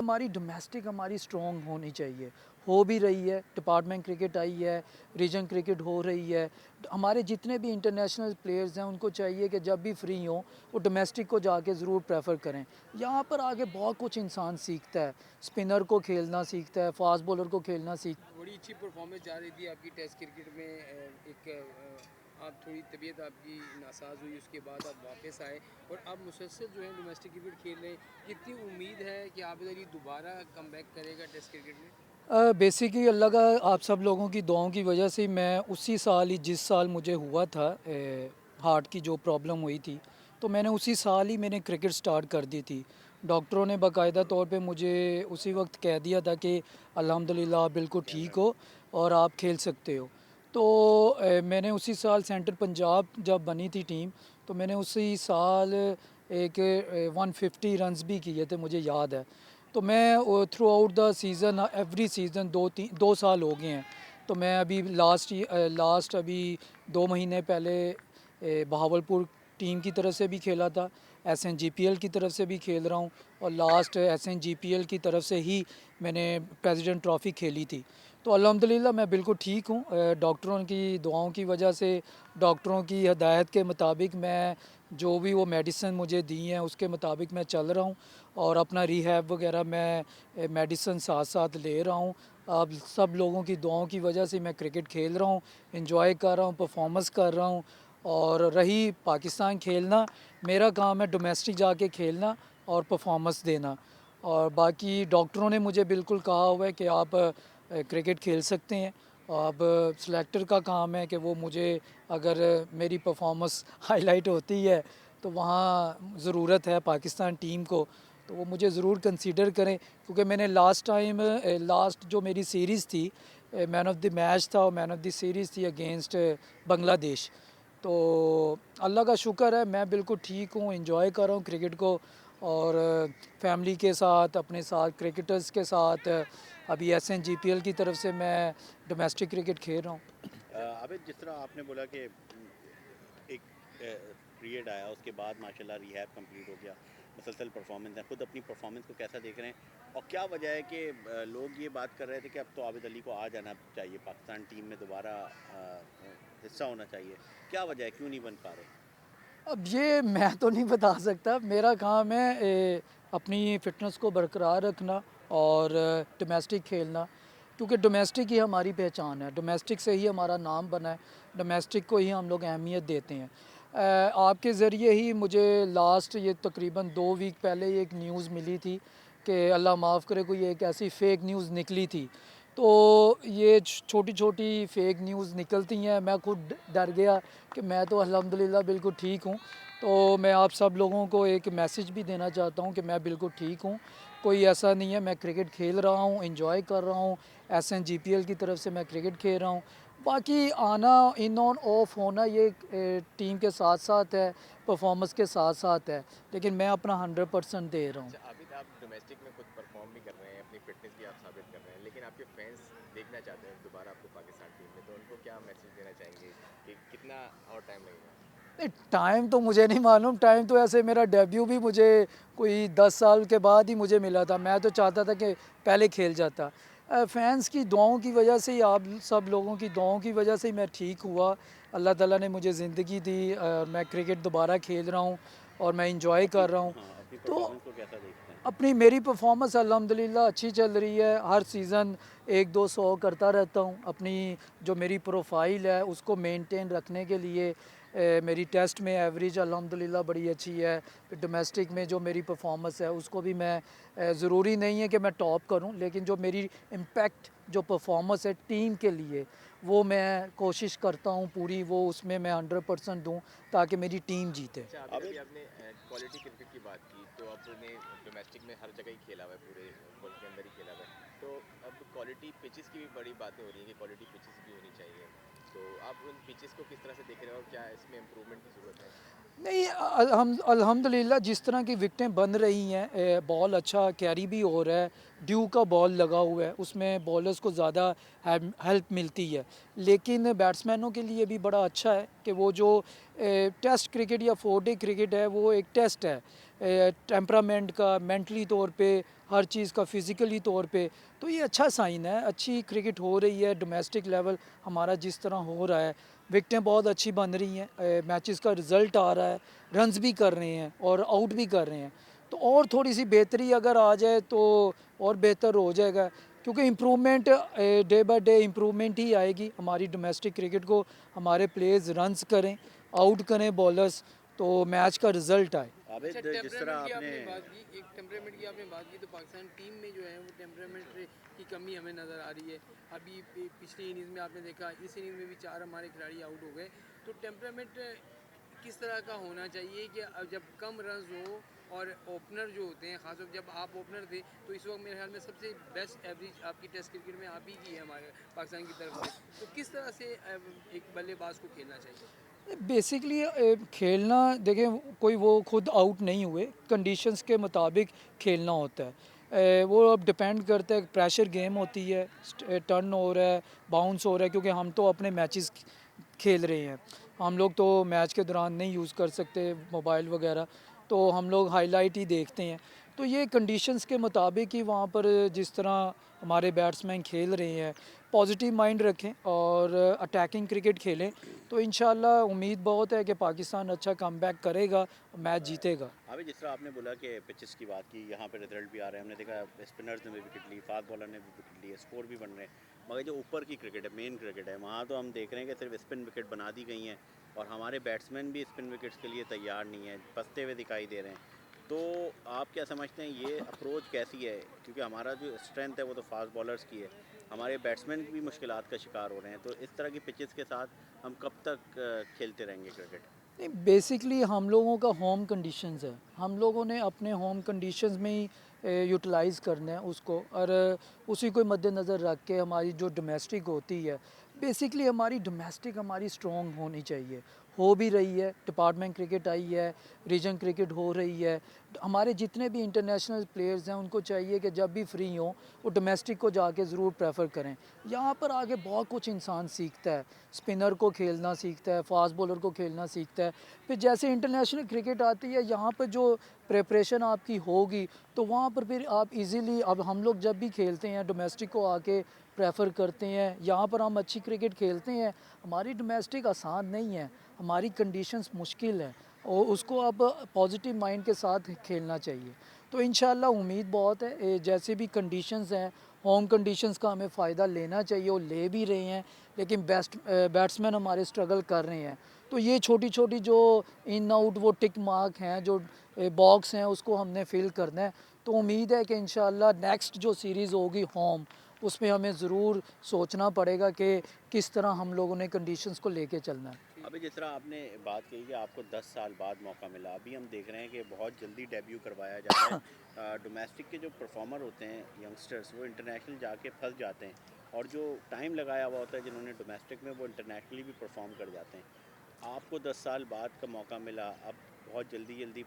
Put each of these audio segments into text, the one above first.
हमारी डोमेस्टिक हमारी स्ट्रॉन्ग होनी चाहिए, हो भी रही है। डिपार्टमेंट क्रिकेट आई है, रीजन क्रिकेट हो रही है। हमारे जितने भी इंटरनेशनल प्लेयर्स हैं उनको चाहिए कि जब भी फ्री हों वो डोमेस्टिक को जाके ज़रूर प्रेफर करें। यहाँ पर आगे बहुत कुछ इंसान सीखता है, स्पिनर को खेलना सीखता है, फास्ट बॉलर को खेलना सीखता है। बड़ी अच्छी परफॉर्मेंस जा रही थी आपकी टेस्ट क्रिकेट में। आप थोड़ी तबीयत आपकी नासाज हुई, उसके बाद आप वापस आए और अब मुसलसल जो है डोमेस्टिक क्रिकेट खेल रहे हैं। कितनी उम्मीद है कि आप इधर ये दोबारा कमबैक करेगा टेस्ट क्रिकेट में? बेसिकली अल्लाह का आप सब लोगों की दुआओं की वजह से मैं उसी साल ही जिस साल मुझे हुआ था हार्ट की जो प्रॉब्लम हुई थी, तो मैंने उसी साल ही मैंने क्रिकेट स्टार्ट कर दी थी। डॉक्टरों ने बाकायदा तौर पे मुझे उसी वक्त कह दिया था कि अल्हम्दुलिल्लाह आप बिल्कुल ठीक हो और आप खेल सकते हो। तो मैंने उसी साल सेंटर पंजाब जब बनी थी टीम, तो मैंने उसी साल एक 150 रन्स भी किए थे, मुझे याद है। तो मैं through out the season every season 2 साल हो गए हैं। तो मैं अभी लास्ट अभी 2 महीने पहले बहावलपुर टीम की तरफ से भी खेला था, SNGPL की तरफ से भी खेल रहा हूँ और लास्ट SNGPL की तरफ से ही मैंने प्रेसिडेंट ट्रॉफ़ी खेली थी। तो अल्हम्दुलिल्लाह मैं बिल्कुल ठीक हूँ। डॉक्टरों की दुआओं की वजह से, डॉक्टरों की हदायत के मुताबिक मैं जो भी वो मेडिसिन मुझे दी हैं उसके मुताबिक मैं चल रहा हूँ और अपना रिहैब वगैरह मैं मेडिसिन साथ साथ ले रहा हूँ। अब सब लोगों की दुआओं की वजह से मैं क्रिकेट खेल रहा हूँ, एंजॉय कर रहा हूँ, परफॉर्मेंस कर रहा हूँ। और रही पाकिस्तान खेलना, मेरा काम है डोमेस्टिक जाके खेलना और परफॉर्मेंस देना। और बाकी डॉक्टरों ने मुझे बिल्कुल कहा हुआ है कि आप क्रिकेट खेल सकते हैं। अब सिलेक्टर का काम है कि वो मुझे, अगर मेरी परफॉर्मेंस हाईलाइट होती है तो वहाँ ज़रूरत है पाकिस्तान टीम को, तो वो मुझे ज़रूर कंसीडर करें। क्योंकि मैंने लास्ट टाइम लास्ट जो मेरी सीरीज़ थी, मैन ऑफ द मैच था और मैन ऑफ द सीरीज़ थी अगेंस्ट बांग्लादेश। तो अल्लाह का शुक्र है मैं बिल्कुल ठीक हूँ, एंजॉय कर रहा हूँ क्रिकेट को और फैमिली के साथ, अपने साथ क्रिकेटर्स के साथ। अभी SNGPL की तरफ से मैं डोमेस्टिक क्रिकेट खेल रहा हूँ। आबिद, जिस तरह आपने बोला कि एक पीरियड आया, उसके बाद माशाल्लाह रिहैब कंप्लीट हो गया, मुसलसल परफॉर्मेंस है, खुद अपनी परफॉर्मेंस को कैसा देख रहे हैं और क्या वजह है कि लोग ये बात कर रहे थे कि अब तो आबिद अली को आ जाना चाहिए, पाकिस्तान टीम में दोबारा हिस्सा होना चाहिए? क्या वजह है, क्यों नहीं बन पा रहे? अब ये मैं तो नहीं बता सकता, मेरा काम है अपनी फ़िटनेस को बरकरार रखना और डोमेस्टिक खेलना। क्योंकि डोमेस्टिक ही हमारी पहचान है, डोमेस्टिक से ही हमारा नाम बना है, डोमेस्टिक को ही हम लोग अहमियत देते हैं। आपके ज़रिए ही मुझे लास्ट ये तकरीबन 2 वीक पहले ही एक न्यूज़ मिली थी कि अल्लाह माफ़ करे, कोई एक ऐसी फ़ेक न्यूज़ निकली थी। तो ये छोटी छोटी फ़ेक न्यूज़ निकलती हैं, मैं खुद डर गया कि मैं तो अल्हम्दुलिल्लाह बिल्कुल ठीक हूँ। तो मैं आप सब लोगों को एक मैसेज भी देना चाहता हूँ कि मैं बिल्कुल ठीक हूँ, कोई ऐसा नहीं है। मैं क्रिकेट खेल रहा हूँ, एंजॉय कर रहा हूँ, SNGPL की तरफ से मैं क्रिकेट खेल रहा हूँ। बाकी आना, इन ऑन ऑफ होना ये टीम के साथ साथ है, परफॉर्मेंस के साथ साथ है, लेकिन मैं अपना 100% दे रहा हूँ। अच्छा, अभी तो आप डोमेस्टिक में खुद परफॉर्म भी कर रहे हैं, अपनी फिटनेस भी आप साबित कर रहे हैं, लेकिन आपके फैंस देखना चाहते हैं दोबारा आपको पाकिस्तान टीम में, तो उनको क्या मैसेज देना चाहेंगे कि कितना और टाइम लगेगा? नहीं, टाइम तो मुझे नहीं मालूम। टाइम तो ऐसे मेरा डेब्यू भी मुझे कोई 10 साल के बाद ही मुझे मिला था। मैं तो चाहता था कि पहले खेल जाता। फैंस की दुआओं की वजह से ही, आप सब लोगों की दुआओं की वजह से ही मैं ठीक हुआ। अल्लाह ताला ने मुझे ज़िंदगी दी, मैं क्रिकेट दोबारा खेल रहा हूँ और मैं इंजॉय अपनी कर रहा हूँ। हाँ, अपनी तो परफॉर्मेंस को कैसा देखते हैं? अपनी मेरी परफॉर्मेंस अल्हम्दुलिल्लाह अच्छी चल रही है। हर सीज़न 1-2 100 करता रहता हूँ। अपनी जो मेरी प्रोफाइल है उसको मेंटेन रखने के लिए मेरी टेस्ट में एवरेज अल्हम्दुलिल्लाह बड़ी अच्छी है। डोमेस्टिक में जो मेरी परफॉर्मेंस है उसको भी मैं, ज़रूरी नहीं है कि मैं टॉप करूँ, लेकिन जो मेरी इम्पैक्ट जो परफॉर्मेंस है टीम के लिए, वो मैं कोशिश करता हूँ पूरी, वो उसमें मैं 100% दूँ ताकि मेरी टीम जीते। अच्छा, अभी अभी आबिद, आपने क्वालिटी क्रिकेट की बात की, तो आपने डोमेस्टिक में हर जगह ही खेला हुआ है, पूरे मुल्क के अंदर ही खेला हुआ है, तो अब क्वालिटी पिचेस की भी बड़ी बातें हो रही हैं कि क्वालिटी पिचेस भी होनी चाहिए, तो आप उन पिचेस को किस तरह से देख रहे हो और क्या इसमें इम्प्रूवमेंट की ज़रूरत है? नहीं, हम अल्हम्दुलिल्लाह जिस तरह की विकेटें बन रही हैं, बॉल अच्छा कैरी भी हो रहा है, ड्यू का बॉल लगा हुआ है, उसमें बॉलर्स को ज़्यादा हेल्प मिलती है। लेकिन बैट्समैनों के लिए भी बड़ा अच्छा है कि वो जो टेस्ट क्रिकेट या 4 डे क्रिकेट है वो एक टेस्ट है। टेम्परामेंट का, मेंटली तौर पे, हर चीज़ का, फिज़िकली तौर पे। तो ये अच्छा साइन है, अच्छी क्रिकेट हो रही है, डोमेस्टिक लेवल हमारा जिस तरह हो रहा है, विकटें बहुत अच्छी बन रही हैं, मैचेस का रिज़ल्ट आ रहा है, रन्स भी कर रहे हैं और आउट भी कर रहे हैं। तो और थोड़ी सी बेहतरी अगर आ जाए तो और बेहतर हो जाएगा, क्योंकि improvement day by day improvement ही आएगी हमारी डोमेस्टिक क्रिकेट को। हमारे प्लेयर्स रन्स करें, आउट करें बॉलर्स, तो मैच का रिज़ल्ट आए। आबिद, अच्छा, जिस तरह टेम्परामेंट की आपने आपने बात की, एक टेम्परामेंट की आपने बात की, तो पाकिस्तान टीम में जो है वो टेम्परामेंट की कमी हमें नज़र आ रही है। अभी पिछली इनिंग्स में आपने देखा, इस इनिंग में भी 4 हमारे खिलाड़ी आउट हो गए। तो टेम्परामेंट किस तरह का होना चाहिए कि जब कम रन्स हो, और ओपनर जो होते हैं, खासतौर पर जब आप ओपनर थे, तो इस वक्त मेरे ख्याल में सबसे बेस्ट एवरेज आपकी टेस्ट क्रिकेट में आप ही की है हमारे पाकिस्तान की तरफ से। तो किस तरह से एक बल्लेबाज को खेलना चाहिए? बेसिकली खेलना, देखें, कोई वो खुद आउट नहीं हुए, कंडीशंस के मुताबिक खेलना होता है। वो अब डिपेंड करता है, प्रेशर गेम होती है, टर्न हो रहा है, बाउंस हो रहा है, क्योंकि हम तो अपने मैचेस खेल रहे हैं। हम लोग तो मैच के दौरान नहीं यूज़ कर सकते मोबाइल वगैरह, तो हम लोग हाईलाइट ही देखते हैं। तो ये कंडीशंस के मुताबिक ही वहाँ पर जिस तरह हमारे बैट्समैन खेल रहे हैं, पॉजिटिव माइंड रखें और अटैकिंग क्रिकेट खेलें, तो इंशाल्लाह उम्मीद बहुत है कि पाकिस्तान अच्छा कमबैक करेगा, मैच जीतेगा। अभी जिस तरह आपने बोला कि पिचेस की बात की, यहाँ पे रिजल्ट भी आ रहे हैं, हमने देखा स्पिनर्स ने भी विकेट ली, फास्ट बॉलर ने भी विकेट ली, स्कोर भी बन रहे हैं। मगर जो ऊपर की क्रिकेट है, मेन क्रिकेट है, वहाँ तो हम देख रहे हैं कि सिर्फ स्पिन विकेट बना दी गई हैं और हमारे बैट्समैन भी स्पिन विकेट्स के लिए तैयार नहीं हैं, फंसते हुए दिखाई दे रहे हैं। तो आप क्या समझते हैं, ये अप्रोच कैसी है? क्योंकि हमारा जो स्ट्रेंथ है वो तो फास्ट बॉलर्स की है, हमारे बैट्समैन भी मुश्किलात का शिकार हो रहे हैं। तो इस तरह की पिचेस के साथ हम कब तक खेलते रहेंगे क्रिकेट? नहीं, बेसिकली हम लोगों का होम कंडीशंस है, हम लोगों ने अपने होम कंडीशंस में ही यूटिलाइज़ करना है उसको, और उसी को मद्देनज़र रख के हमारी जो डोमेस्टिक होती है, बेसिकली हमारी डोमेस्टिक हमारी स्ट्रॉन्ग होनी चाहिए, हो भी रही है। डिपार्टमेंट क्रिकेट आई है, रीजन क्रिकेट हो रही है। हमारे जितने भी इंटरनेशनल प्लेयर्स हैं उनको चाहिए कि जब भी फ्री हों वो डोमेस्टिक को जाके ज़रूर प्रेफर करें। यहाँ पर आगे बहुत कुछ इंसान सीखता है, स्पिनर को खेलना सीखता है, फास्ट बॉलर को खेलना सीखता है। फिर जैसे इंटरनेशनल क्रिकेट आती है, यहाँ पर जो प्रिपरेशन आपकी होगी, तो वहाँ पर फिर आप इजीली, अब हम लोग जब भी खेलते हैं डोमेस्टिक को आके प्रेफर करते हैं, यहाँ पर हम अच्छी क्रिकेट खेलते हैं। हमारी डोमेस्टिक आसान नहीं है, हमारी कंडीशंस मुश्किल है, और उसको अब पॉजिटिव माइंड के साथ खेलना चाहिए। तो इंशाल्लाह उम्मीद बहुत है, जैसे भी कंडीशंस हैं, होम कंडीशंस का हमें फ़ायदा लेना चाहिए, और ले भी रहे हैं। लेकिन बैट्समैन हमारे स्ट्रगल कर रहे हैं, तो ये छोटी छोटी जो इन आउट वो टिक मार्क हैं, जो बॉक्स हैं, उसको हमने फिल करना है। तो उम्मीद है कि इंशाल्लाह नेक्स्ट जो सीरीज़ होगी होम, उसमें हमें ज़रूर सोचना पड़ेगा कि किस तरह हम लोगों ने कंडीशंस को लेके चलना है। अभी जिस तरह आपने बात की कि आपको 10 साल बाद मौका मिला, अभी हम देख रहे हैं कि बहुत जल्दी डेब्यू करवाया जा रहा है। डोमेस्टिक के जो परफॉर्मर होते हैं यंगस्टर्स, वो इंटरनेशनल जाके फंस जाते हैं, और जो टाइम लगाया हुआ होता है जिन्होंने डोमेस्टिक में, वो इंटरनेशनली भी परफॉर्म कर जाते हैं। आपको 10 साल बाद का मौका मिला, अब बहुत जल्दी जल्दी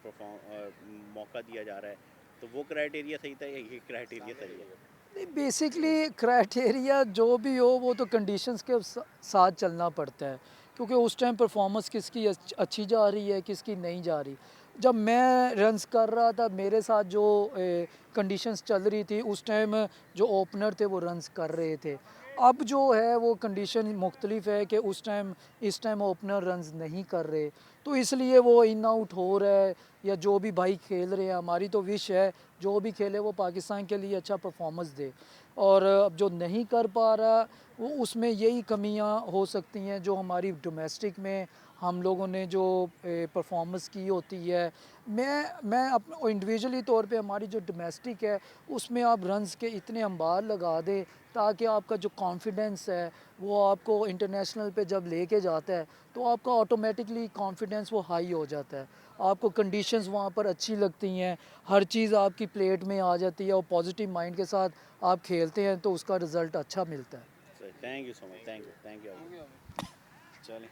मौका दिया जा रहा है, तो वो क्राइटेरिया सही था या ये क्राइटेरिया सही है? नहीं, बेसिकली क्राइटेरिया जो भी हो, वो तो कंडीशंस के साथ चलना पड़ता है, क्योंकि उस टाइम परफॉर्मेंस किसकी अच्छी जा रही है, किसकी नहीं जा रही। जब मैं रन्स कर रहा था, मेरे साथ जो कंडीशंस चल रही थी, उस टाइम जो ओपनर थे वो रन्स कर रहे थे। अब जो है वो कंडीशन मुख्तलिफ है कि इस टाइम ओपनर रन्स नहीं कर रहे, तो इसलिए वो इन आउट हो रहा है। या जो भी भाई खेल रहे हैं, हमारी तो विश है जो भी खेले वो पाकिस्तान के लिए अच्छा परफॉर्मेंस दे, और अब जो नहीं कर पा रहा, वो उसमें यही कमियां हो सकती हैं जो हमारी डोमेस्टिक में हम लोगों ने जो परफॉर्मेंस की होती है। मैं अपने इंडिविजुअली तौर पे, हमारी जो डोमेस्टिक है उसमें आप रन्स के इतने अंबार लगा दें ताकि आपका जो कॉन्फिडेंस है वो आपको इंटरनेशनल पे जब लेके जाता है, तो आपका ऑटोमेटिकली कॉन्फिडेंस वो हाई हो जाता है। आपको कंडीशंस वहाँ पर अच्छी लगती हैं, हर चीज़ आपकी प्लेट में आ जाती है, और पॉजिटिव माइंड के साथ आप खेलते हैं तो उसका रिज़ल्ट अच्छा मिलता है। Sir, thank you so much, thank you, thank you. हो गया। चलें।